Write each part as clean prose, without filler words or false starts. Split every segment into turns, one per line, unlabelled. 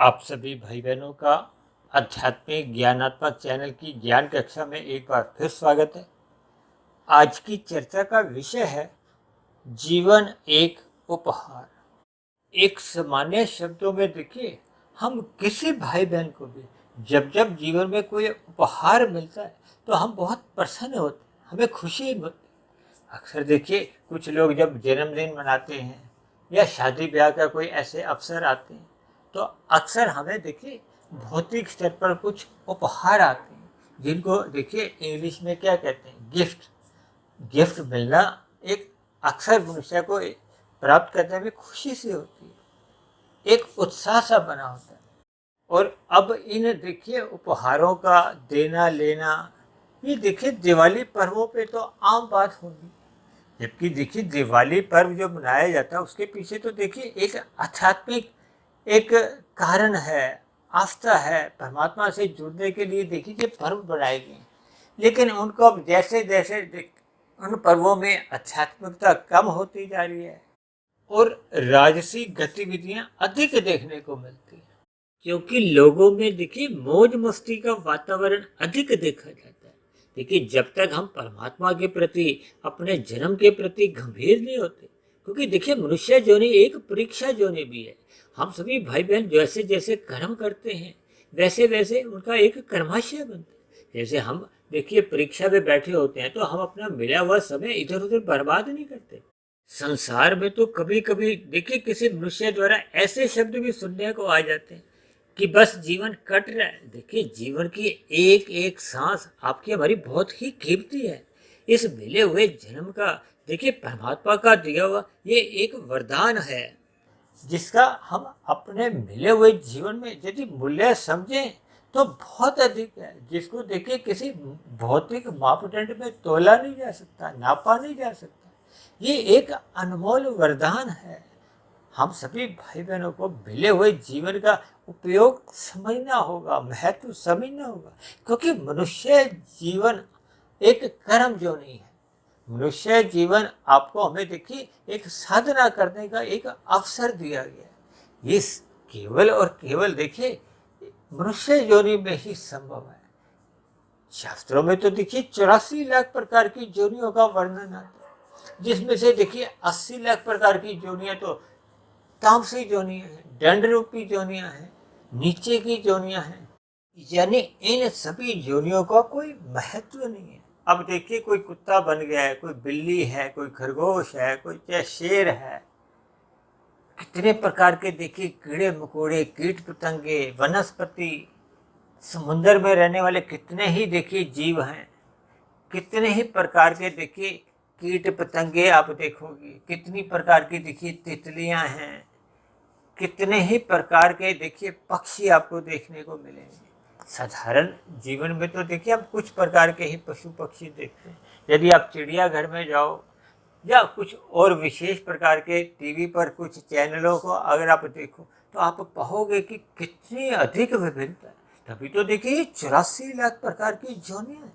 आप सभी भाई बहनों का आध्यात्मिक ज्ञानात्मक चैनल की ज्ञान कक्षा में एक बार फिर स्वागत है। आज की चर्चा का विषय है जीवन एक उपहार। एक सामान्य शब्दों में देखिए, हम किसी भाई बहन को भी जब जब जीवन में कोई उपहार मिलता है तो हम बहुत प्रसन्न होते हैं, हमें खुशी होती है। अक्सर देखिए, कुछ लोग जब जन्मदिन मनाते हैं या शादी ब्याह का कोई ऐसे अवसर आते हैं तो अक्सर हमें देखिए भौतिक स्तर पर कुछ उपहार आते हैं, जिनको देखिए इंग्लिश में क्या कहते हैं, गिफ्ट। गिफ्ट मिलना एक अक्सर मनुष्य को प्राप्त करने में खुशी से होती है, एक उत्साह सा बना होता है। और अब इन देखिए उपहारों का देना लेना, ये देखिए दिवाली पर्वों पे तो आम बात होगी। जबकि देखिए दिवाली पर्व जो मनाया जाता है उसके पीछे तो देखिए एक आध्यात्मिक एक कारण है, आस्था है, परमात्मा से जुड़ने के लिए देखिए ये पर्व बनाए गए। लेकिन उनको अब जैसे जैसे उन पर्वों में आध्यात्मिकता कम होती जा रही है और राजसी गतिविधियां अधिक देखने को मिलती है, क्योंकि लोगों में देखिए मौज मस्ती का वातावरण अधिक देखा जाता है। देखिए, जब तक हम परमात्मा के प्रति, अपने जन्म के प्रति गंभीर नहीं होते, क्योंकि देखिए मनुष्य जोनि एक परीक्षा जोनि भी है। हम सभी भाई बहन जैसे जैसे कर्म करते हैं वैसे वैसे उनका एक कर्माशय बनता है। जैसे हम देखिए परीक्षा में बैठे होते हैं तो हम अपना मिला हुआ समय इधर उधर बर्बाद नहीं करते। संसार में तो कभी कभी देखिए किसी मनुष्य द्वारा ऐसे शब्द भी सुनने को आ जाते हैं कि बस जीवन कट रहा है। देखिए, जीवन की एक एक सांस आपकी हमारी बहुत ही कीमती है। इस मिले हुए जन्म का देखिए परमात्मा का दिया हुआ ये एक वरदान है, जिसका हम अपने मिले हुए जीवन में यदि मूल्य समझें तो बहुत अधिक है, जिसको देखिए किसी भौतिक मापदंड में तोला नहीं जा सकता, नापा नहीं जा सकता। ये एक अनमोल वरदान है। हम सभी भाई बहनों को मिले हुए जीवन का उपयोग समझना होगा, महत्व समझना होगा, क्योंकि मनुष्य जीवन एक कर्म जो नहीं है। मनुष्य जीवन आपको हमें देखिए एक साधना करने का एक अवसर दिया गया है। ये केवल और केवल देखिए मनुष्य योनि में ही संभव है। शास्त्रों में तो देखिए 84 लाख प्रकार की योनियों का वर्णन आता है, जिसमें से देखिए 80 लाख प्रकार की योनियां तो तामसी जोनियां हैं, दंड रूपी जोनियां हैं, नीचे की जोनियां हैं। यानी इन सभी जोनियों का कोई महत्व नहीं है। अब देखिए, कोई कुत्ता बन गया है, कोई बिल्ली है, कोई खरगोश है, कोई चाहे शेर है। कितने प्रकार के देखिए कीड़े मकोड़े, कीट पतंगे, वनस्पति, समुद्र में रहने वाले कितने ही देखिए जीव हैं। कितने ही प्रकार के देखिए कीट पतंगे आप देखोगे, कितनी प्रकार की देखिए तितलियां हैं, कितने ही प्रकार के देखिए पक्षी आपको देखने को मिलेंगे। साधारण जीवन में तो देखिए आप कुछ प्रकार के ही पशु पक्षी देखते हैं। यदि आप चिड़ियाघर में जाओ या कुछ और विशेष प्रकार के टीवी पर कुछ चैनलों को अगर आप देखो तो आप पाओगे कि कितनी अधिक विभिन्नता है। तभी तो देखिए 84 लाख प्रकार की जोनियां हैं।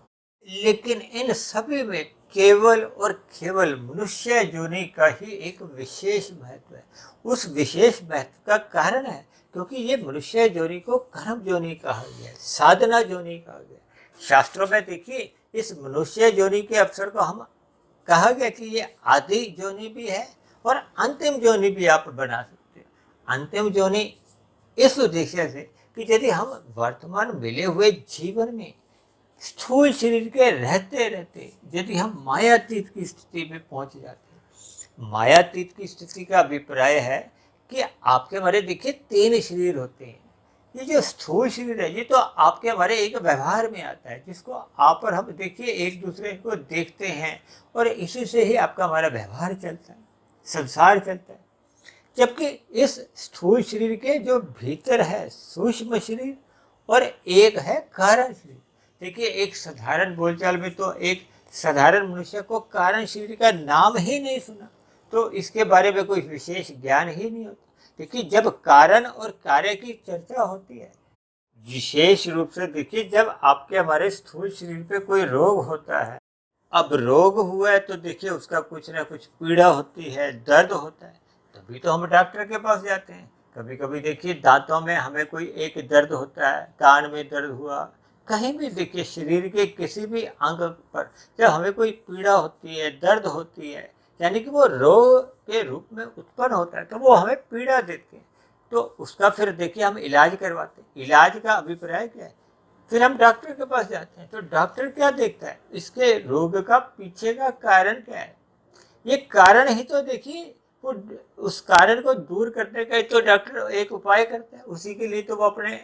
लेकिन इन सभी में केवल और केवल मनुष्य जोनि का ही एक विशेष महत्व है। उस विशेष महत्व का कारण है क्योंकि ये मनुष्य जोनि को कर्म जोनि कहा गया, साधना जोनि कहा गया। शास्त्रों में देखिए इस मनुष्य जोनि के अवसर को हम कहा गया कि ये आदि जोनि भी है और अंतिम जोनि भी आप बना सकते हो। अंतिम जोनि इस उद्देश्य से कि यदि हम वर्तमान मिले हुए जीवन में स्थूल शरीर के रहते रहते यदि हम मायातीत की स्थिति में पहुंच जाते हैं। मायातीत की स्थिति का अभिप्राय है कि आपके हमारे देखिए 3 शरीर होते हैं। ये जो स्थूल शरीर है ये तो आपके हमारे एक व्यवहार में आता है, जिसको आप और हम देखिए एक दूसरे को देखते हैं और इसी से ही आपका हमारा व्यवहार चलता है, संसार चलता है। जबकि इस स्थूल शरीर के जो भीतर है सूक्ष्म शरीर और एक है कारण शरीर। देखिए, एक साधारण बोलचाल में तो एक साधारण मनुष्य को कारण शरीर का नाम ही नहीं सुना तो इसके बारे में कोई विशेष ज्ञान ही नहीं होता। देखिए, जब कारण और कार्य की चर्चा होती है, विशेष रूप से देखिए जब आपके हमारे स्थूल शरीर पे कोई रोग होता है, अब रोग हुआ है तो देखिए उसका कुछ ना कुछ पीड़ा होती है, दर्द होता है, तभी तो हम डॉक्टर के पास जाते हैं। कभी कभी देखिए दांतों में हमें कोई एक दर्द होता है, कान में दर्द हुआ, कहीं भी देखिए शरीर के किसी भी अंग पर जब हमें कोई पीड़ा होती है, दर्द होती है, यानी कि वो रोग के रूप में उत्पन्न होता है, तो वो हमें पीड़ा देते हैं। तो उसका फिर देखिए हम इलाज करवाते हैं। इलाज का अभिप्राय क्या है? फिर हम डॉक्टर के पास जाते हैं, तो डॉक्टर क्या देखता है? इसके रोग का पीछे का कारण क्या है। ये कारण ही तो देखिए, वो उस कारण को दूर करने का ही तो डॉक्टर एक उपाय करता है। उसी के लिए तो वो अपने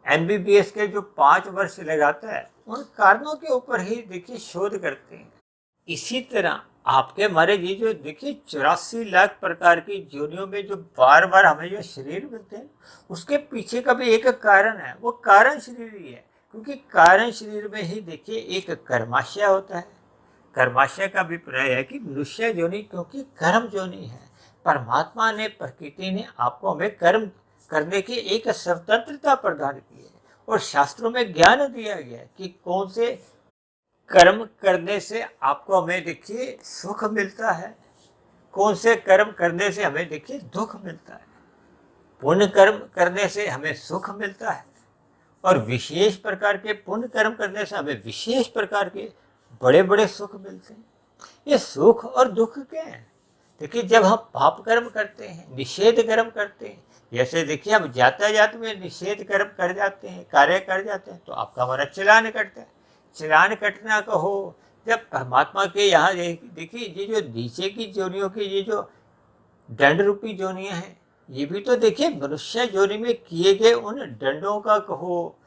एमबीबीएस के जो 5 वर्ष लगाता है, उन कारणों के ऊपर ही देखिए शोध करते हैं। इसी तरह आपके हमारे ये जो देखिए 84 लाख प्रकार की योनियों में जो बार बार हमें जो शरीर मिलते हैं, उसके पीछे का भी एक कारण है। वो कारण शरीर ही है, क्योंकि कारण शरीर में ही देखिए एक कर्माशय होता है। कर्माशय का अभिप्राय है कि मनुष्य योनि क्योंकि कर्म योनि है। परमात्मा ने, प्रकृति ने आपको हमें कर्म करने की एक स्वतंत्रता प्रदान की है, और शास्त्रों में ज्ञान दिया गया है कि कौन से कर्म करने से आपको हमें देखिए सुख मिलता है, कौन से कर्म करने से हमें देखिए दुख मिलता है। पुण्य कर्म करने से हमें सुख मिलता है, और विशेष प्रकार के पुण्य कर्म करने से हमें विशेष प्रकार के बड़े बड़े सुख मिलते हैं। ये सुख और दुख क्या है? देखिए जब हम पाप कर्म करते हैं, निषेध कर्म करते हैं, जैसे देखिए हम यातायात में निषेध कर्म कर जाते हैं, कार्य कर जाते हैं, तो आपका हमारा चालान कटता है। चालान कटना कहो, जब परमात्मा के यहाँ देखिए ये जो नीचे की जोनियों की ये जो दंड रूपी जोनियाँ हैं, ये भी तो देखिए मनुष्य जोनि में किए गए उन दंडों का कहो,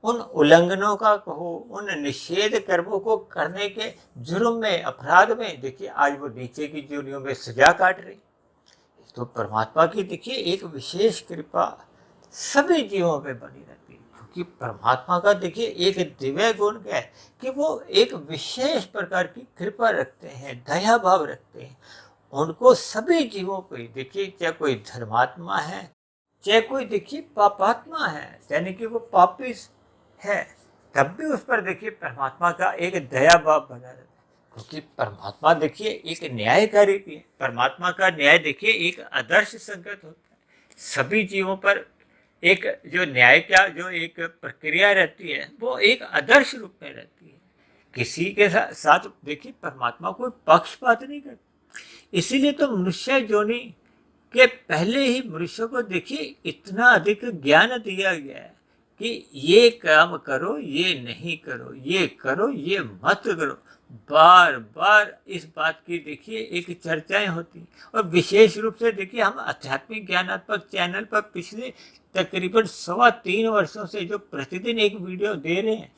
उन उल्लंघनों का कहो, उन निषेध कर्मों को करने के जुर्म में, अपराध में देखिए आज वो नीचे की जोनियों में सजा काट रही। तो परमात्मा की देखिए एक विशेष कृपा सभी जीवों पे बनी रहती है, क्योंकि परमात्मा का देखिए एक दिव्य गुण क्या है कि वो एक विशेष प्रकार की कृपा रखते हैं, दया भाव रखते हैं। उनको सभी जीवों को देखिए, चाहे कोई धर्मात्मा है, चाहे कोई देखिए पापात्मा है, यानी कि वो पापी है, तब भी उस पर देखिए परमात्मा का एक दया भाव बना रहता है, क्योंकि परमात्मा देखिए एक न्यायकारी भी है। परमात्मा का न्याय देखिए एक आदर्श संगत होता है। सभी जीवों पर एक जो न्याय का जो एक प्रक्रिया रहती है, वो एक आदर्श रूप में रहती है। किसी के साथ देखिए परमात्मा कोई पक्षपात नहीं करता। इसीलिए तो मनुष्य योनि के पहले ही मनुष्य को देखिए इतना अधिक ज्ञान दिया गया है कि ये काम करो, ये नहीं करो, ये करो, ये मत करो। बार बार इस बात की देखिए एक चर्चाएं होती, और विशेष रूप से देखिए हम आध्यात्मिक ज्ञानात्मक चैनल पर पिछले तकरीबन 3.25 वर्षों से जो प्रतिदिन एक वीडियो दे रहे हैं,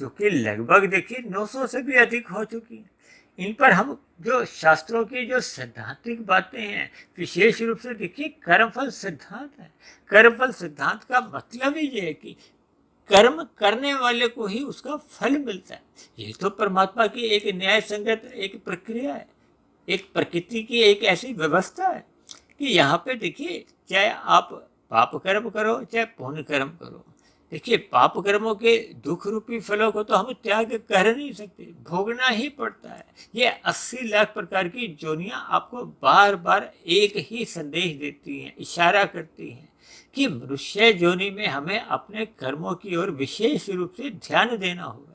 जो कि लगभग देखिए 900 से भी अधिक हो चुकी है। इन पर हम जो शास्त्रों की जो सैद्धांतिक बातें हैं, विशेष रूप से देखिए कर्मफल सिद्धांत है। कर्मफल सिद्धांत का मतलब ही ये है कि कर्म करने वाले को ही उसका फल मिलता है। ये तो परमात्मा की एक न्याय संगत एक प्रक्रिया है, एक प्रकृति की एक ऐसी व्यवस्था है कि यहाँ पे देखिए चाहे आप पाप कर्म करो, चाहे पुण्य कर्म करो, देखिए पाप कर्मों के दुख रूपी फलों को तो हम त्याग कर नहीं सकते, भोगना ही पड़ता है। ये 80 लाख प्रकार की जोनियां आपको बार बार एक ही संदेश देती हैं, इशारा करती हैं कि मनुष्य योनि में हमें अपने कर्मों की ओर विशेष रूप से ध्यान देना होगा।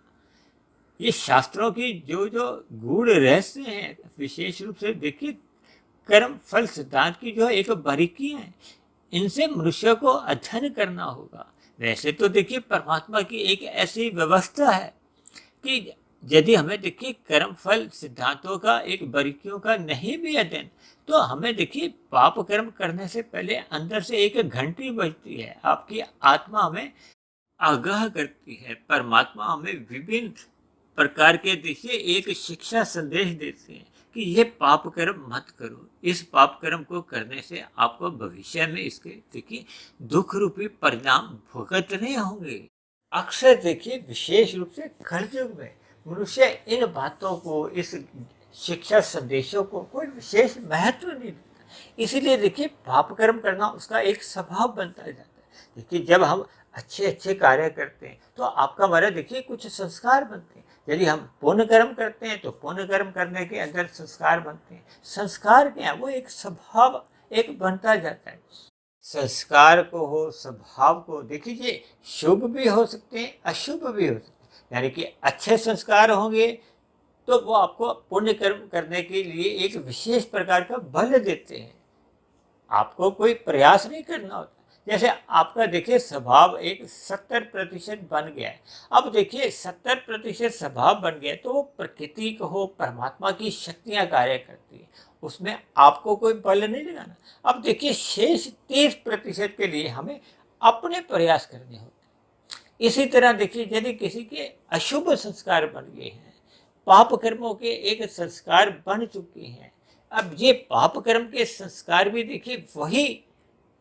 ये शास्त्रों की जो जो गूढ़ रहस्य हैं, विशेष रूप से देखिए कर्म फल सिद्धांत की जो एक बारीकियां हैं, इनसे मनुष्य को अध्ययन करना होगा। वैसे तो देखिए परमात्मा की एक ऐसी व्यवस्था है कि यदि हमें देखिए कर्म फल सिद्धांतों का एक बारीकियों का नहीं भी अध्ययन, तो हमें देखिए पाप कर्म करने से पहले अंदर से एक घंटी बजती है। आपकी आत्मा हमें आगाह करती है। परमात्मा हमें विभिन्न प्रकार के देखिए एक शिक्षा संदेश देते हैं कि ये पाप कर्म मत करो, इस पाप कर्म को करने से आपको भविष्य में इसके देखिए दुख रूपी परिणाम भुगतने होंगे। अक्सर देखिए विशेष रूप से कलयुग में मनुष्य इन बातों को, इस शिक्षा संदेशों को कोई विशेष महत्व नहीं देता। इसीलिए देखिए पाप कर्म करना उसका एक स्वभाव बनता जाता है। देखिए जब हम अच्छे अच्छे कार्य करते हैं तो आपका हमारा देखिए कुछ संस्कार बनते हैं। यदि हम पुण्य कर्म करते हैं तो पुण्य कर्म करने के अंदर संस्कार बनते हैं। संस्कार क्या है? वो एक स्वभाव एक बनता जाता है। संस्कार को हो, स्वभाव को, देखिए शुभ भी हो सकते हैं, अशुभ भी हो सकते हैं। यानी कि अच्छे संस्कार होंगे तो वो आपको पुण्य कर्म करने के लिए एक विशेष प्रकार का बल देते हैं। आपको कोई प्रयास नहीं करना होता। जैसे आपका देखिए स्वभाव एक 70% बन गया है। अब देखिए 70% स्वभाव बन गया है तो वो प्रकृति को हो, परमात्मा की शक्तियाँ कार्य करती है, उसमें आपको कोई बल नहीं लगाना। अब देखिए शेष 30% के लिए हमें अपने प्रयास करने होते हैं। इसी तरह देखिए यदि किसी के अशुभ संस्कार बन गए हैं, पाप कर्मों के एक संस्कार बन चुके हैं, अब ये पाप कर्म के संस्कार भी देखिए वही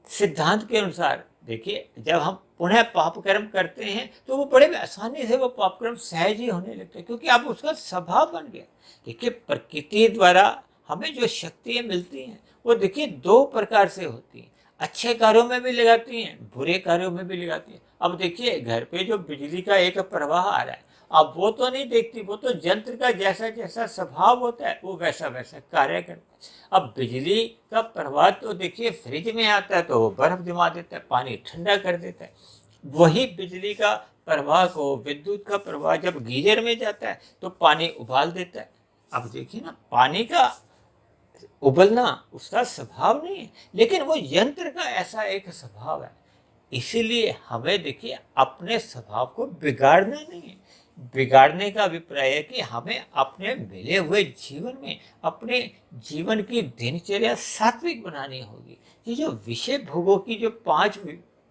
सिद्धांत के अनुसार, देखिए जब हम पुनः पाप कर्म करते हैं तो वो बड़े आसानी से वो पाप कर्म सहज ही होने लगते हैं, क्योंकि अब उसका स्वभाव बन गया। देखिए प्रकृति द्वारा हमें जो शक्तियाँ मिलती हैं वो देखिए दो प्रकार से होती हैं, अच्छे कार्यों में भी लगाती हैं, बुरे कार्यों में भी लगाती हैं। अब देखिए घर पे जो बिजली का एक प्रवाह आ रहा है, अब वो तो नहीं देखती, वो तो यंत्र का जैसा जैसा स्वभाव होता है वो वैसा वैसा कार्य करता है। अब बिजली का प्रवाह तो देखिए फ्रिज में आता है तो वो बर्फ जमा देता है, पानी ठंडा कर देता है। वही बिजली का प्रवाह को, विद्युत का प्रवाह जब गीजर में जाता है तो पानी उबाल देता है। अब देखिए ना, पानी का उबलना उसका स्वभाव नहीं है, लेकिन वो यंत्र का ऐसा एक स्वभाव है। इसीलिए हमें देखिए अपने स्वभाव को बिगाड़ना नहीं है। बिगाड़ने का अभिप्राय है कि हमें अपने मिले हुए जीवन में अपने जीवन की दिनचर्या सात्विक बनानी होगी। ये जो विषय भोगों की जो 5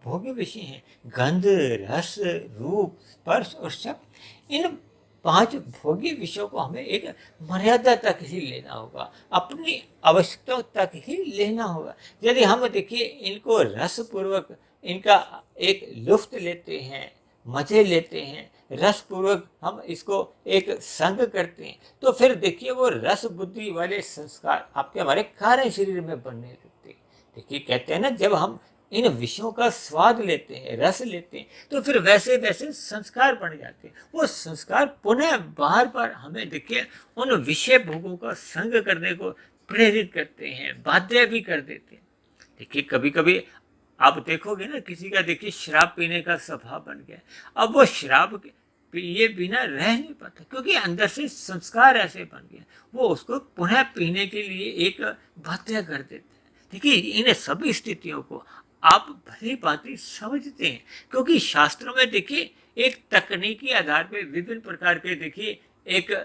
भोग्य विषय हैं, गंध, रस, रूप, स्पर्श और शब्द, इन 5 भोग्य विषयों को हमें एक मर्यादा तक ही लेना होगा, अपनी आवश्यकता तक ही लेना होगा। यदि हम देखिए इनको रसपूर्वक इनका एक लुफ्त लेते हैं, मजे लेते हैं, रस पूर्वक हम इसको एक संग करते हैं, तो फिर देखिए वो रस बुद्धि वाले संस्कार आपके हमारे कार्य शरीर में बनने लगते हैं। देखिए कहते हैं ना, जब हम इन विषयों का स्वाद लेते हैं, रस लेते हैं, तो फिर वैसे वैसे संस्कार बन जाते हैं। वो संस्कार पुनः बार बार हमें देखिए उन विषय भोगों का संग करने को प्रेरित करते हैं, बाध्य भी कर देते हैं। देखिए कभी कभी आप देखोगे ना, किसी का देखिए शराब पीने का स्वभाव बन गया, अब वो शराब पिए बिना रह नहीं पाता, क्योंकि अंदर से संस्कार ऐसे बन गए, वो उसको पुनः पीने के लिए एक बाध्य कर देते हैं। देखिए इन सभी स्थितियों को आप भली भांति समझते हैं, क्योंकि शास्त्रों में देखिए एक तकनीकी आधार पे विभिन्न प्रकार के देखिए एक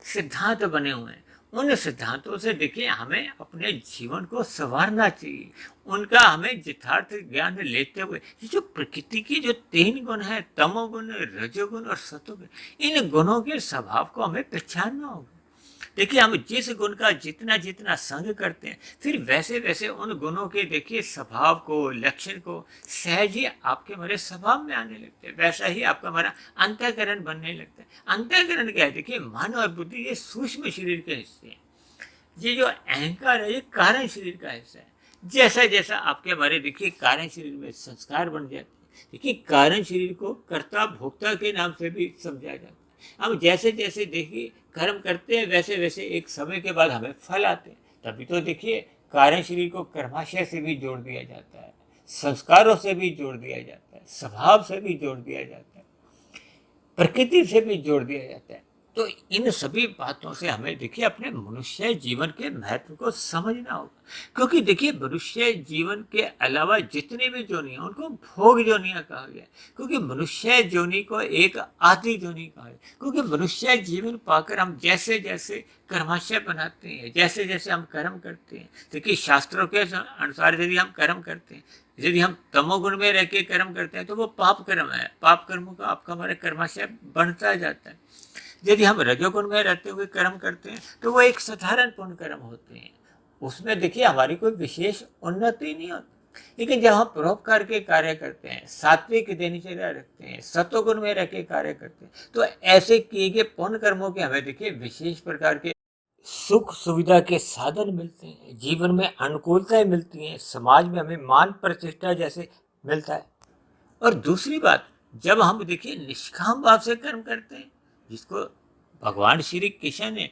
सिद्धांत बने हुए हैं। उन सिद्धांतों से देखिए हमें अपने जीवन को संवारना चाहिए, उनका हमें यथार्थ ज्ञान लेते हुए ये जो प्रकृति की जो 3 गुण है, तमोगुण, रजोगुण और सतोगुण, इन गुणों के स्वभाव को हमें पहचानना होगा। देखिए हम जिस गुण का जितना जितना संग करते हैं, फिर वैसे वैसे उन गुणों के देखिए स्वभाव को, लक्षण को सहज ही आपके हमारे स्वभाव में आने लगते हैं, वैसा ही आपका हमारा अंतःकरण बनने लगता है। अंतःकरण क्या है? देखिए मन और बुद्धि ये सूक्ष्म शरीर के हिस्से हैं, ये जो अहंकार है ये कारण शरीर का हिस्सा है। जैसा जैसा आपके हमारे देखिए कारण शरीर में संस्कार बन जाते हैं, देखिए कारण शरीर को कर्ता भोक्ता के नाम से भी समझा जाता है। हम जैसे जैसे देखिए कर्म करते हैं, वैसे वैसे एक समय के बाद हमें फल आते हैं। तभी तो देखिए कारण शरीर को कर्माशय से भी जोड़ दिया जाता है, संस्कारों से भी जोड़ दिया जाता है, स्वभाव से भी जोड़ दिया जाता है, प्रकृति से भी जोड़ दिया जाता है। तो इन सभी बातों से हमें देखिए अपने मनुष्य जीवन के महत्व को समझना होगा, क्योंकि देखिए मनुष्य जीवन के अलावा जितने भी जोनि हैं उनको भोग जोनियां कहा गया, क्योंकि मनुष्य जोनि को एक आदि जोनि कहा गया, क्योंकि मनुष्य जीवन पाकर हम जैसे जैसे कर्माशय बनाते हैं, जैसे जैसे हम कर्म करते हैं, देखिए शास्त्रों के अनुसार यदि हम कर्म करते हैं, यदि हम तमोगुण में रह के कर्म करते हैं तो वो पाप कर्म है, पाप कर्मों का आपका हमारे कर्माशय बनता जाता है। यदि हम रजोगुण में रहते हुए कर्म करते हैं तो वो एक साधारण पुण्य कर्म होते हैं, उसमें देखिए हमारी कोई विशेष उन्नति नहीं होती। लेकिन जब हम परोपकार के कार्य करते हैं, सात्विक दिनचर्या रखते हैं, सत्वगुण में रह के कार्य करते हैं, तो ऐसे किए गए पुण्य कर्मों के हमें देखिए विशेष प्रकार के सुख सुविधा के साधन मिलते हैं, जीवन में अनुकूलताएं मिलती हैं, समाज में हमें मान प्रतिष्ठा जैसे मिलता है। और दूसरी बात, जब हम देखिए निष्काम भाव से कर्म करते हैं, जिसको भगवान श्री कृष्ण ने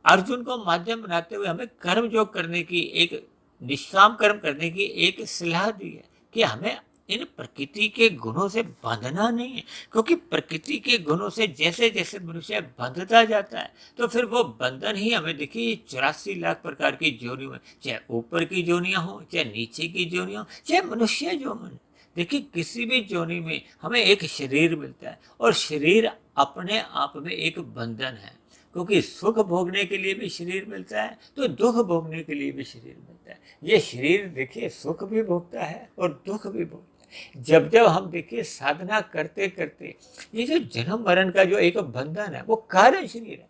अर्जुन को माध्यम बनाते हुए हमें कर्म योग करने की एक निष्काम कर्म करने की एक सलाह दी है कि हमें इन प्रकृति के गुणों से बंधना नहीं है, क्योंकि प्रकृति के गुणों से जैसे जैसे मनुष्य बंधता जाता है तो फिर वो बंधन ही हमें देखिए 84 लाख प्रकार की जोनियों में, चाहे ऊपर की जोनियां हो, चाहे नीचे की जोनियां हो, चाहे मनुष्य जो मन, देखिए किसी भी जोनी में हमें एक शरीर मिलता है और शरीर अपने आप में एक बंधन है, क्योंकि सुख भोगने के लिए भी शरीर मिलता है तो दुख भोगने के लिए भी शरीर मिलता है। ये शरीर देखिए सुख भी भोगता है और दुख भी भोगता है। जब जब हम देखिए साधना करते करते ये जो जन्म मरण का जो एक बंधन है वो कारण शरीर है।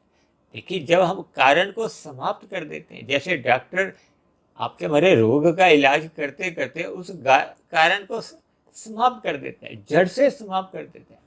देखिए जब हम कारण को समाप्त कर देते हैं, जैसे डॉक्टर आपके मरे रोग का इलाज करते करते उस कारण को समाप्त कर देता है, जड़ से समाप्त कर देता है,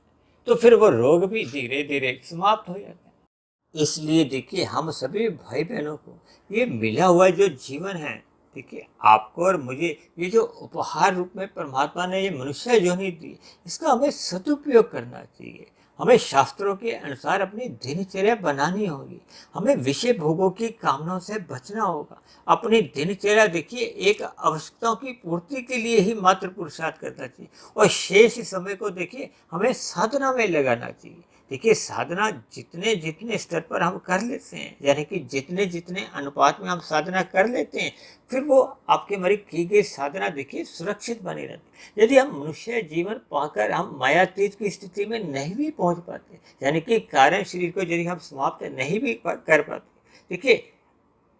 तो फिर वो रोग भी धीरे धीरे समाप्त हो जाता है। इसलिए देखिए हम सभी भाई बहनों को ये मिला हुआ जो जीवन है, देखिए आपको और मुझे ये जो उपहार रूप में परमात्मा ने ये मनुष्य योनि दी, इसका हमें सदुपयोग करना चाहिए। हमें शास्त्रों के अनुसार अपनी दिनचर्या बनानी होगी, हमें विषय भोगों की कामनाओं से बचना होगा। अपनी दिनचर्या देखिए एक आवश्यकताओं की पूर्ति के लिए ही मात्र पुरुषार्थ करना चाहिए और शेष समय को देखिए हमें साधना में लगाना चाहिए। देखिए साधना जितने जितने स्तर पर हम कर लेते हैं, यानी कि जितने जितने अनुपात में हम साधना कर लेते हैं, फिर वो आपके मरी की गई साधना देखिए सुरक्षित बनी रहती है। यदि हम मनुष्य जीवन पाकर हम मायातीत की स्थिति में नहीं भी पहुंच पाते, यानी कि कारण शरीर को यदि हम समाप्त नहीं भी कर पाते, देखिए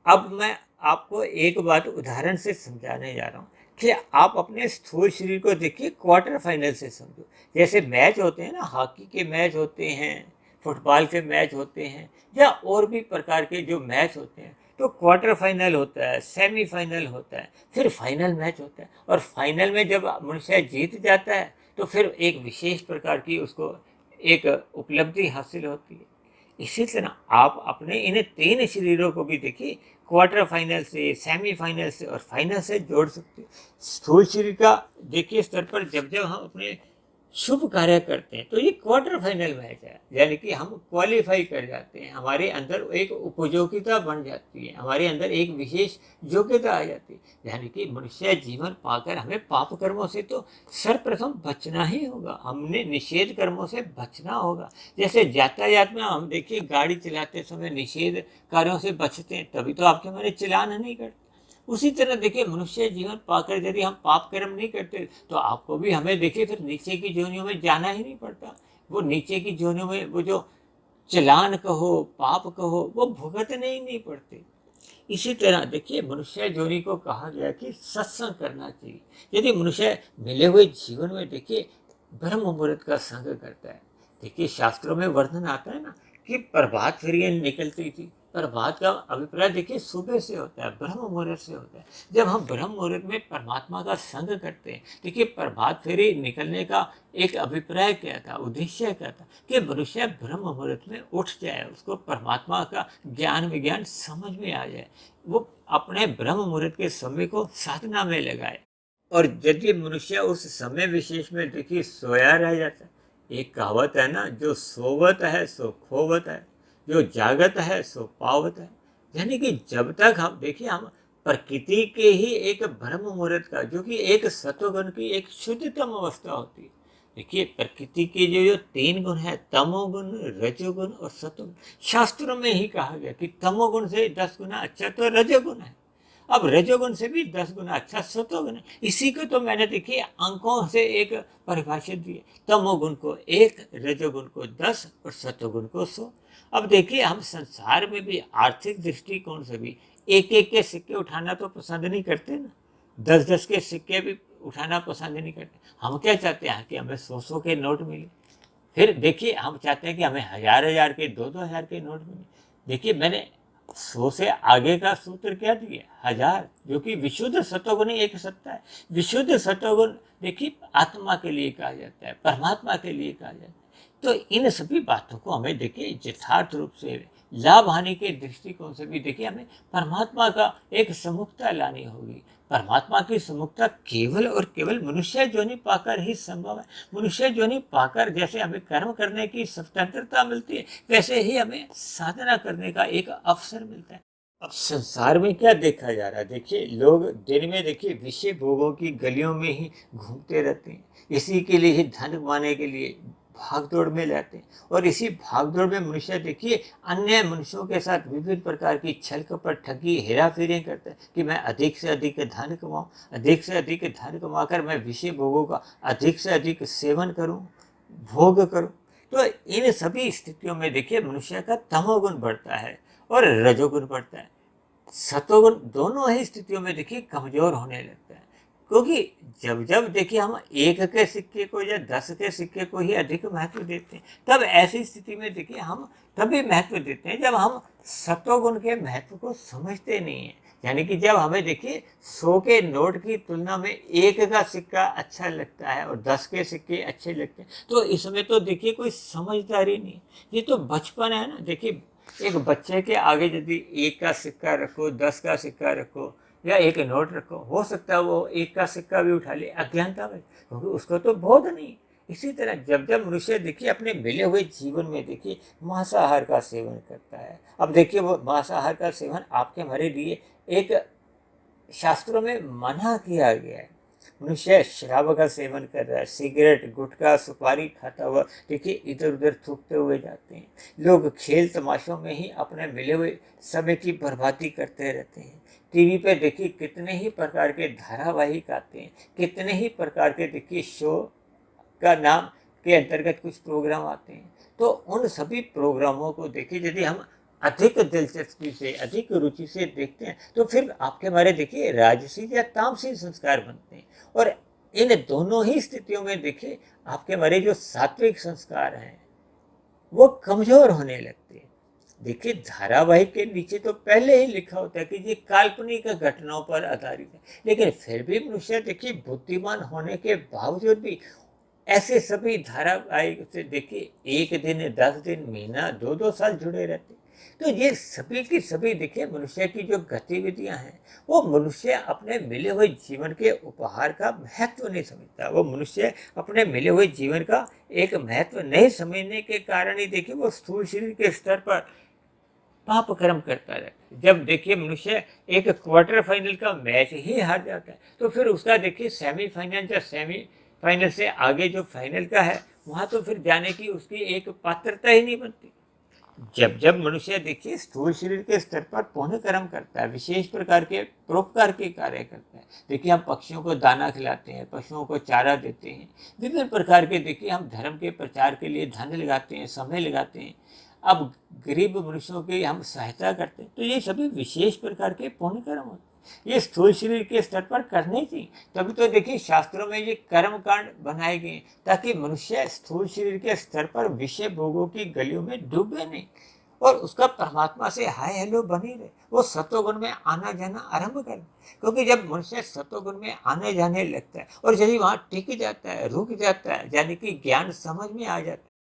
अब मैं आपको एक बात उदाहरण से समझाने जा रहा हूँ कि आप अपने स्थूल शरीर को देखिए क्वार्टर फाइनल से समझो। जैसे मैच होते हैं ना, हॉकी के मैच होते हैं, फुटबॉल के मैच होते हैं, या और भी प्रकार के जो मैच होते हैं, तो क्वार्टर फाइनल होता है, सेमीफाइनल होता है, फिर फाइनल मैच होता है। और फाइनल में जब मनुष्य जीत जाता है तो फिर एक विशेष प्रकार की उसको एक उपलब्धि हासिल होती है। इसी तरह आप अपने इन तीन शरीरों को भी देखिए क्वार्टर फाइनल से, सेमीफाइनल से और फाइनल से जोड़ सकते हैं। स्थूल शरीर का देखिए स्तर पर जब जब हम अपने शुभ कार्य करते हैं तो ये क्वार्टर फाइनल मैच है, यानी कि हम क्वालिफाई कर जाते हैं, हमारे अंदर एक उपयोगिता बन जाती है, हमारे अंदर एक विशेष योग्यता आ जाती है। यानी कि मनुष्य जीवन पाकर हमें पाप कर्मों से तो सर्वप्रथम बचना ही होगा, हमने निषेध कर्मों से बचना होगा। जैसे यातायात में हम देखिए गाड़ी चलाते समय निषेध कार्यों से बचते हैं, तभी तो आपके हमारे चलान नहीं करते। उसी तरह देखिए मनुष्य जीवन पाकर यदि हम पाप कर्म नहीं करते तो आपको भी हमें देखिए फिर नीचे की जोनियों में जाना ही नहीं पड़ता। वो नीचे की जोनियों में वो जो चलान कहो, पाप कहो, वो भुगतने ही नहीं पड़ते। इसी तरह देखिए मनुष्य जोनि को कहा गया कि सत्संग करना चाहिए। यदि मनुष्य मिले हुए जीवन में देखिए ब्रह्म मुहूर्त का संग करता है, देखिए शास्त्रों में वर्णन आता है ना कि प्रभात फेरियां निकलती थी। प्रभात का अभिप्राय देखिए सुबह से होता है, ब्रह्म मुहूर्त से होता है। जब हम ब्रह्म मुहूर्त में परमात्मा का संग करते हैं, देखिए प्रभात फेरी निकलने का एक अभिप्राय क्या था, उद्देश्य क्या था कि मनुष्य ब्रह्म मुहूर्त में उठ जाए, उसको परमात्मा का ज्ञान विज्ञान समझ में आ जाए, वो अपने ब्रह्म मुहूर्त के समय को साधना में लगाए। और यदि मनुष्य उस समय विशेष में देखिए सोया रह जाता है, एक कहावत है ना, जो सोवत है सो खोवत है, जो जागत है सो पावत है। यानी कि जब तक हम देखिए हम प्रकृति के ही एक ब्रह्म मुहूर्त का, जो कि एक सत्वगुण की एक शुद्धतम अवस्था होती है। देखिए प्रकृति के जो तीन गुण है, तमोगुण, रजोगुण और सत्वगुण, शास्त्रों में ही कहा गया कि तमोगुण से 10 गुना अच्छा तो रजोगुण है, अब रजोगुण से भी 10 गुना अच्छा सत्वगुण है। इसी को तो मैंने देखिए अंकों से एक परिभाषित दी है, तमोगुण को 1, रजोगुण को 10 और सत्वगुण को 100। अब देखिए हम संसार में भी आर्थिक दृष्टिकोण से भी एक एक के सिक्के उठाना तो पसंद नहीं करते ना, 10-10 के सिक्के भी उठाना पसंद नहीं करते। हम क्या चाहते हैं कि हमें 100-100 के नोट मिले। फिर देखिए हम चाहते हैं कि हमें 1000-1000 के, 2-2 हज़ार के नोट मिले। देखिए मैंने 100 से आगे का सूत्र क्या दिया, 1000, जो कि विशुद्ध सत्वगुण एक सत्ता है। विशुद्ध सत्वगुण देखिए आत्मा के लिए कहा जाता है, परमात्मा के लिए कहा जाता है। तो इन सभी बातों को हमें देखिए यथार्थ रूप से लाभ हानि के दृष्टिकोण से भी देखिए हमें परमात्मा का एक सम्मुखता लानी होगी। परमात्मा की सम्मुखता केवल और केवल मनुष्य जोनि पाकर ही संभव है। मनुष्य जोनि पाकर जैसे हमें कर्म करने की स्वतंत्रता मिलती है, वैसे ही हमें साधना करने का एक अवसर मिलता है। अब संसार में क्या देखा जा रहा है, देखिए लोग दिन में देखिए विषय भोगों की गलियों में ही घूमते रहते हैं। इसी के लिए ही धन कमाने के लिए भाग दौड़ में रहते हैं, और इसी भाग दौड़ में मनुष्य देखिए अन्य मनुष्यों के साथ विभिन्न प्रकार की छल कपट ठगी हेरा फेरी करता है कि मैं अधिक से अधिक धन कमाऊं, अधिक से अधिक धन कमाकर मैं विषय भोगों का अधिक से अधिक सेवन करूं, भोग करूं। तो इन सभी स्थितियों में देखिए मनुष्य का तमोगुण बढ़ता है और रजोगुण बढ़ता है। सतोगुण दोनों ही स्थितियों में देखिए कमजोर होने लगता है, क्योंकि जब जब देखिए हम एक के सिक्के को या 10 के सिक्के को ही अधिक महत्व देते हैं, तब ऐसी स्थिति में देखिए हम तभी महत्व देते हैं जब हम सतोगुण के महत्व को समझते नहीं हैं। यानी कि जब हमें देखिए 100 के नोट की तुलना में 1 का सिक्का अच्छा लगता है और 10 के सिक्के अच्छे लगते हैं, तो इसमें तो देखिए कोई समझदारी नहीं, ये तो बचपन है ना। देखिए एक बच्चे के आगे यदि 1 का सिक्का रखो, 10 का सिक्का रखो या 1 नोट रखो, हो सकता है वो 1 का सिक्का भी उठा ले अज्ञानता में, क्योंकि उसको तो बोध नहीं। इसी तरह जब जब मनुष्य देखिए अपने मिले हुए जीवन में देखिए मांसाहार का सेवन करता है, अब देखिए वो मांसाहार का सेवन आपके हमारे लिए एक शास्त्रों में मना किया गया है। मनुष्य शराब का सेवन कर रहा है, सिगरेट गुटखा सुपारी खाता हुआ देखिए इधर उधर थूकते हुए जाते हैं। लोग खेल तमाशों में ही अपने मिले हुए समय की बर्बादी करते रहते हैं। टीवी पे देखिए कितने ही प्रकार के धारावाहिक आते हैं, कितने ही प्रकार के देखिए शो का नाम के अंतर्गत कुछ प्रोग्राम आते हैं। तो उन सभी प्रोग्रामों को देखिए यदि हम अधिक दिलचस्पी से अधिक रुचि से देखते हैं, तो फिर आपके हमारे देखिए राजसी या तामसी संस्कार बनते हैं, और इन दोनों ही स्थितियों में देखिए आपके हमारे जो सात्विक संस्कार हैं वो कमजोर होने लगते हैं। देखिए धारावाहिक के नीचे तो पहले ही लिखा होता है कि ये काल्पनिक घटनाओं पर आधारित है, लेकिन फिर भी मनुष्य देखिए बुद्धिमान होने के बावजूद भी ऐसे सभी धारावाहिक से देखिए 1 दिन 10 दिन महीना 2-2 साल जुड़े रहते। तो ये सभी की सभी देखिए मनुष्य की जो गतिविधियां हैं, वो मनुष्य अपने मिले हुए जीवन के उपहार का महत्व नहीं समझता। वो मनुष्य अपने मिले हुए जीवन का एक महत्व नहीं समझने के कारण ही देखिए वो स्थूल शरीर के स्तर पर पाप कर्म करता रहता है। जब देखिए मनुष्य एक क्वार्टर फाइनल का मैच ही हार जाता है, तो फिर उसका देखिए सेमीफाइनल या सेमीफाइनल से आगे जो फाइनल का है वहां तो फिर जाने की उसकी एक पात्रता ही नहीं बनती। जब जब मनुष्य देखिए स्थूल शरीर के स्तर पर पुण्य कर्म करता है, विशेष प्रकार के परोपकार के कार्य करता है, देखिए हम पक्षियों को दाना खिलाते हैं, पशुओं को चारा देते हैं, विभिन्न प्रकार के देखिए हम धर्म के प्रचार के लिए धन लगाते हैं, समय लगाते हैं, अब गरीब मनुष्यों की हम सहायता करते हैं, तो ये सभी विशेष प्रकार के पुण्य कर्म होते हैं। ये स्थूल शरीर के स्तर पर करने चाहिए। तभी तो देखिए शास्त्रों में ये कर्म कांड बनाए गए ताकि मनुष्य स्थूल शरीर के स्तर पर विषय भोगों की गलियों में डूबे नहीं और उसका परमात्मा से हाय हेलो बनी रहे, वो सतोगुण में आना जाना आरंभ कर। क्योंकि जब मनुष्य सतोगुण में आने जाने लगता है और यदि वहाँ टिक जाता है, रुक जाता है, यानी कि ज्ञान समझ में आ जाता है,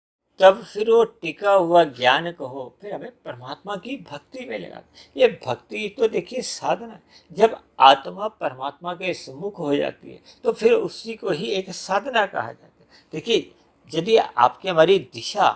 तब फिर वो टिका हुआ ज्ञान कहो फिर हमें परमात्मा की भक्ति में लगा। ये भक्ति तो देखिए साधना है। जब आत्मा परमात्मा के सम्मुख हो जाती है तो फिर उसी को ही एक साधना कहा जाता है। देखिए यदि आपकी हमारी दिशा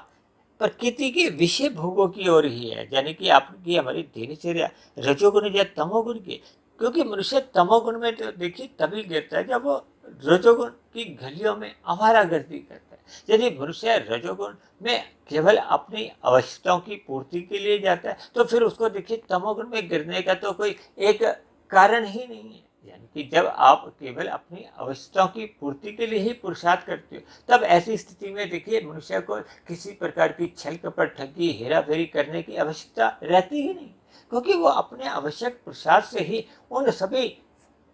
प्रकृति के विषय भोगों की ओर ही है, यानी कि आपकी हमारी दिनचर्या रजोगुण या तमोगुण की, क्योंकि मनुष्य तमोगुण में तो देखिए तभी गिरता है जब वो रजोगुण की गलियों में आवारागर्दी करता है। यदि मनुष्य रजोगुण में केवल अपनी आवश्यकताओं की पूर्ति के लिए जाता है तो फिर उसको देखिए तमोगुण में गिरने का तो कोई एक कारण ही नहीं है। यानी कि जब आप केवल अपनी आवश्यकताओं की पूर्ति के लिए ही पुरुषार्थ करते हो, तब ऐसी स्थिति में देखिए मनुष्य को किसी प्रकार की छल कपट ठगी हेरा फेरी करने की आवश्यकता रहती ही नहीं, क्योंकि वो अपने आवश्यक पुरुषार्थ से ही उन सभी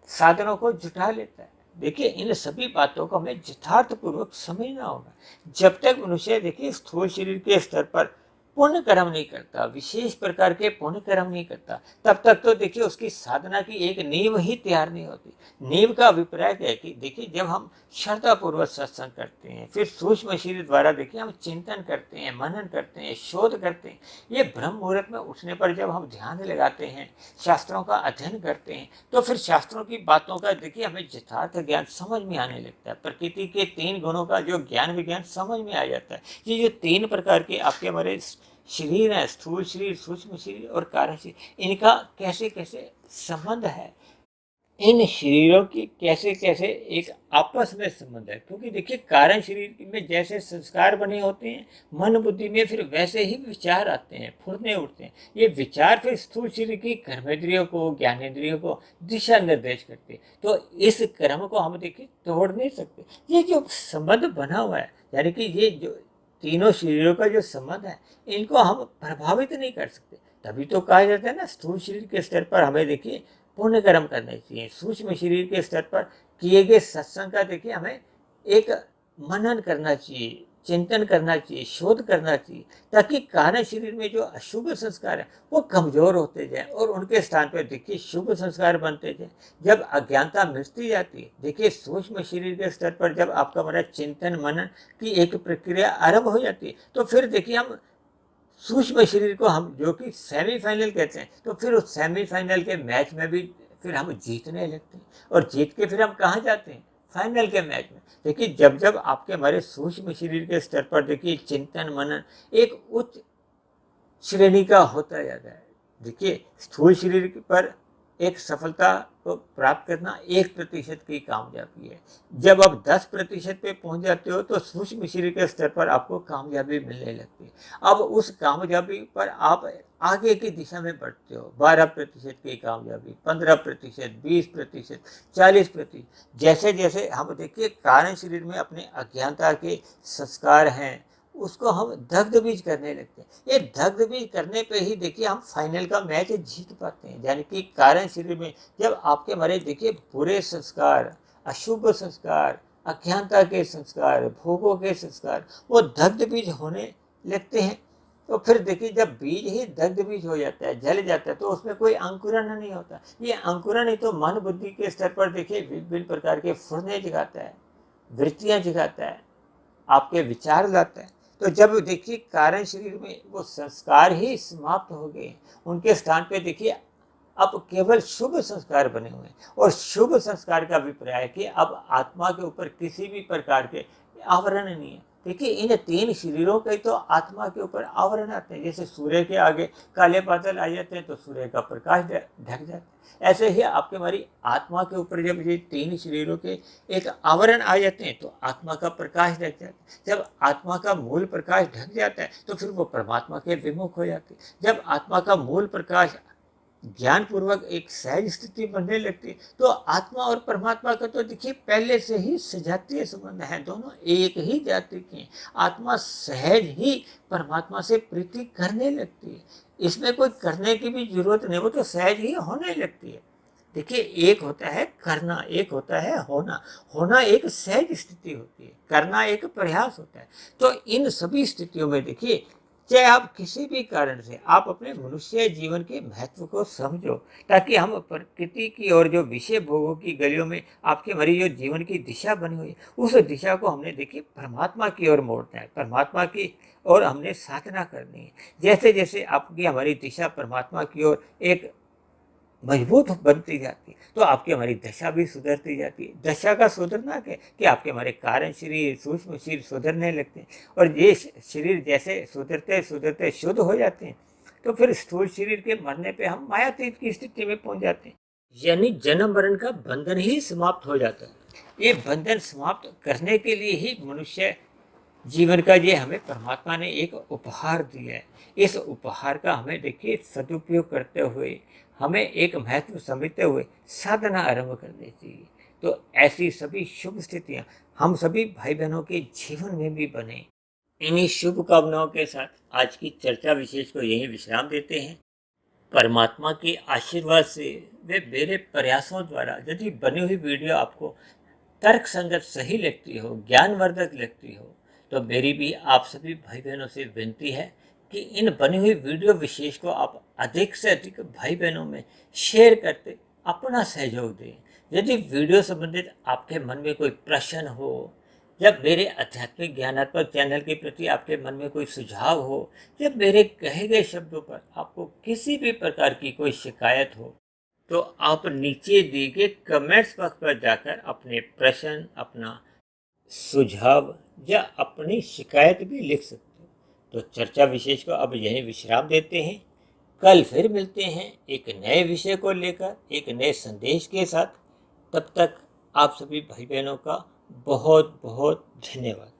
साधनों को जुटा लेता है। देखिए इन सभी बातों को हमें यथार्थ पूर्वक समझना होगा। जब तक मनुष्य देखिए स्थूल शरीर के स्तर पर पुण्य कर्म नहीं करता, विशेष प्रकार के पुण्य कर्म नहीं करता, तब तक तो देखिए उसकी साधना की एक नींव ही तैयार नहीं होती। नींव का अभिप्राय है कि देखिए जब हम श्रद्धा पूर्वक सत्संग करते हैं, फिर सूक्ष्म शरीर द्वारा देखिए हम चिंतन करते हैं, मनन करते हैं, शोध करते हैं, ये ब्रह्म मुहूर्त में उठने पर जब हम ध्यान लगाते हैं, शास्त्रों का अध्ययन करते हैं, तो फिर शास्त्रों की बातों का देखिए हमें यथार्थ ज्ञान समझ में आने लगता है। प्रकृति के 3 गुणों का जो ज्ञान विज्ञान समझ में आ जाता है। ये जो 3 प्रकार के आपके हमारे शरीर है, स्थूल शरीर, सूक्ष्म शरीर और कारण शरीर, इनका कैसे कैसे संबंध है, इन शरीरों की कैसे कैसे एक आपस में संबंध है। क्योंकि देखिए कारण शरीर में जैसे संस्कार बने होते हैं मन बुद्धि में, फिर वैसे ही विचार आते हैं, फुरने उठते हैं। ये विचार फिर स्थूल शरीर की कर्मेंद्रियों को, ज्ञानेंद्रियों को दिशा निर्देश करते हैं। तो इस क्रम को हम देखिए तोड़ नहीं सकते। ये जो संबंध बना हुआ है, यानी कि ये जो तीनों शरीरों का जो संबंध है, इनको हम प्रभावित नहीं कर सकते। तभी तो कहा जाता है ना, स्थूल शरीर के स्तर पर हमें देखिए पुण्य कर्म करने चाहिए, सूक्ष्म शरीर के स्तर पर किए गए सत्संग का देखिए हमें एक मनन करना चाहिए, चिंतन करना चाहिए, शोध करना चाहिए, ताकि कारण शरीर में जो अशुभ संस्कार है वो कमजोर होते जाए और उनके स्थान पर देखिए शुभ संस्कार बनते जाए। जब अज्ञानता मिटती जाती है, देखिए सूक्ष्म शरीर के स्तर पर जब आपका हमारा चिंतन मनन की एक प्रक्रिया आरंभ हो जाती है, तो फिर देखिए हम सूक्ष्म शरीर को हम जो कि सेमीफाइनल कहते हैं, तो फिर उस सेमीफाइनल के मैच में भी फिर हम जीतने लगते हैं और जीत के फिर हम कहाँ जाते हैं, फाइनल के मैच में। देखिए जब जब आपके हमारे सूक्ष्म शरीर के स्तर पर देखिए चिंतन मनन एक उच्च श्रेणी का होता जाता है। देखिए स्थूल शरीर पर एक सफलता को प्राप्त करना 1% की कामयाबी है। जब आप 10% पे पहुंच जाते हो तो सूक्ष्म शरीर के स्तर पर आपको कामयाबी मिलने लगती है। अब उस कामयाबी पर आप आगे की दिशा में बढ़ते हो। 12% की कामयाबी, 15%, 20%, 40%। जैसे जैसे हम देखिए कारण शरीर में अपने अज्ञानता के संस्कार हैं, उसको हम दग्ध बीज करने लगते हैं। ये दग्ध बीज करने पे ही देखिए हम फाइनल का मैच जीत पाते हैं। यानी कि कारण शरीर में जब आपके हमारे देखिए बुरे संस्कार, अशुभ संस्कार, अज्ञानता के संस्कार, भोगों के संस्कार वो दग्ध बीज होने लगते हैं, तो फिर देखिए जब बीज ही दग्ध बीज हो जाता है, जल जाता है, तो उसमें कोई अंकुरण नहीं होता। ये अंकुरण ही तो मन बुद्धि के स्तर पर देखिए विभिन्न प्रकार के फुरने जगाता है, वृत्तियां जगाता है, आपके विचार लाता है। तो जब देखिए कारण शरीर में वो संस्कार ही समाप्त हो गए, उनके स्थान पे देखिए अब केवल शुभ संस्कार बने हुए हैं। और शुभ संस्कार का अभिप्राय है कि अब आत्मा के ऊपर किसी भी प्रकार के आवरण नहीं है। देखिए इन 3 शरीरों के तो आत्मा के ऊपर आवरण आते हैं। जैसे सूर्य के आगे काले बादल आ जाते हैं तो सूर्य का प्रकाश ढक जाता है, ऐसे ही आपके हमारी आत्मा के ऊपर जब ये 3 शरीरों के एक आवरण आ जाते हैं तो आत्मा का प्रकाश ढक जाता है। जब आत्मा का मूल प्रकाश ढक जाता है तो फिर वो परमात्मा के विमुख हो जाती है। जब आत्मा का मूल प्रकाश ज्ञान पूर्वक एक सहज स्थिति बनने लगती है, तो आत्मा और परमात्मा का तो देखिए पहले से ही सजातीय संबंध है, दोनों एक ही जाति के हैं। आत्मा सहज ही परमात्मा से प्रीति करने लगती है, इसमें कोई करने की भी जरूरत नहीं, वो तो सहज ही होने लगती है। देखिए एक होता है करना, एक होता है होना। होना एक सहज स्थिति होती है, करना एक प्रयास होता है। तो इन सभी स्थितियों में देखिए चाहे आप किसी भी कारण से आप अपने मनुष्य जीवन के महत्व को समझो, ताकि हम प्रकृति की और जो विषय भोगों की गलियों में आपके हमारी जो जीवन की दिशा बनी हुई है, उस दिशा को हमने देखिए परमात्मा की ओर मोड़ना है, परमात्मा की और हमने साधना करनी है। जैसे जैसे आपकी हमारी दिशा परमात्मा की ओर एक मजबूत बनती जाती है, तो आपकी हमारी दशा भी सुधरती जाती है। दशा का सुधरना क्या कि आपके हमारे कारण शरीर, सूक्ष्म शरीर सुधरने लगते हैं, और ये शरीर जैसे सुधरते सुधरते शुद्ध हो जाते हैं, तो फिर स्थूल शरीर के मरने पे हम मायातीत की स्थिति में पहुंच जाते हैं। यानी जन्म मरण का बंधन ही समाप्त हो जाता है। ये बंधन समाप्त करने के लिए ही मनुष्य जीवन का ये हमें परमात्मा ने एक उपहार दिया है। इस उपहार का हमें देखिए सदुपयोग करते हुए, हमें एक महत्व समझते हुए साधना आरंभ करनी चाहिए। तो ऐसी सभी शुभ स्थितियां हम सभी भाई बहनों के जीवन में भी बने। इन्हीं शुभ कामनाओं के साथ आज की चर्चा विशेष को यही विश्राम देते हैं। परमात्मा के आशीर्वाद से वे मेरे प्रयासों द्वारा यदि बनी हुई वीडियो आपको तर्क संगत सही लगती हो, ज्ञानवर्धक लगती हो, तो मेरी भी आप सभी भाई बहनों से विनती है कि इन बनी हुई वीडियो विशेष को आप अधिक से अधिक भाई बहनों में शेयर करते अपना सहयोग दें। यदि वीडियो संबंधित आपके मन में कोई प्रश्न हो, जब मेरे आध्यात्मिक ज्ञानात्मक चैनल के प्रति आपके मन में कोई सुझाव हो, जब मेरे कहे गए शब्दों पर आपको किसी भी प्रकार की कोई शिकायत हो, तो आप नीचे दिए गए कमेंट्स बॉक्स पर जाकर अपने प्रश्न, अपना सुझाव या अपनी शिकायत भी लिख सकते हो। तो चर्चा विशेष को अब यहीं विश्राम देते हैं। कल फिर मिलते हैं एक नए विषय को लेकर, एक नए संदेश के साथ। तब तक आप सभी भाई बहनों का बहुत बहुत धन्यवाद।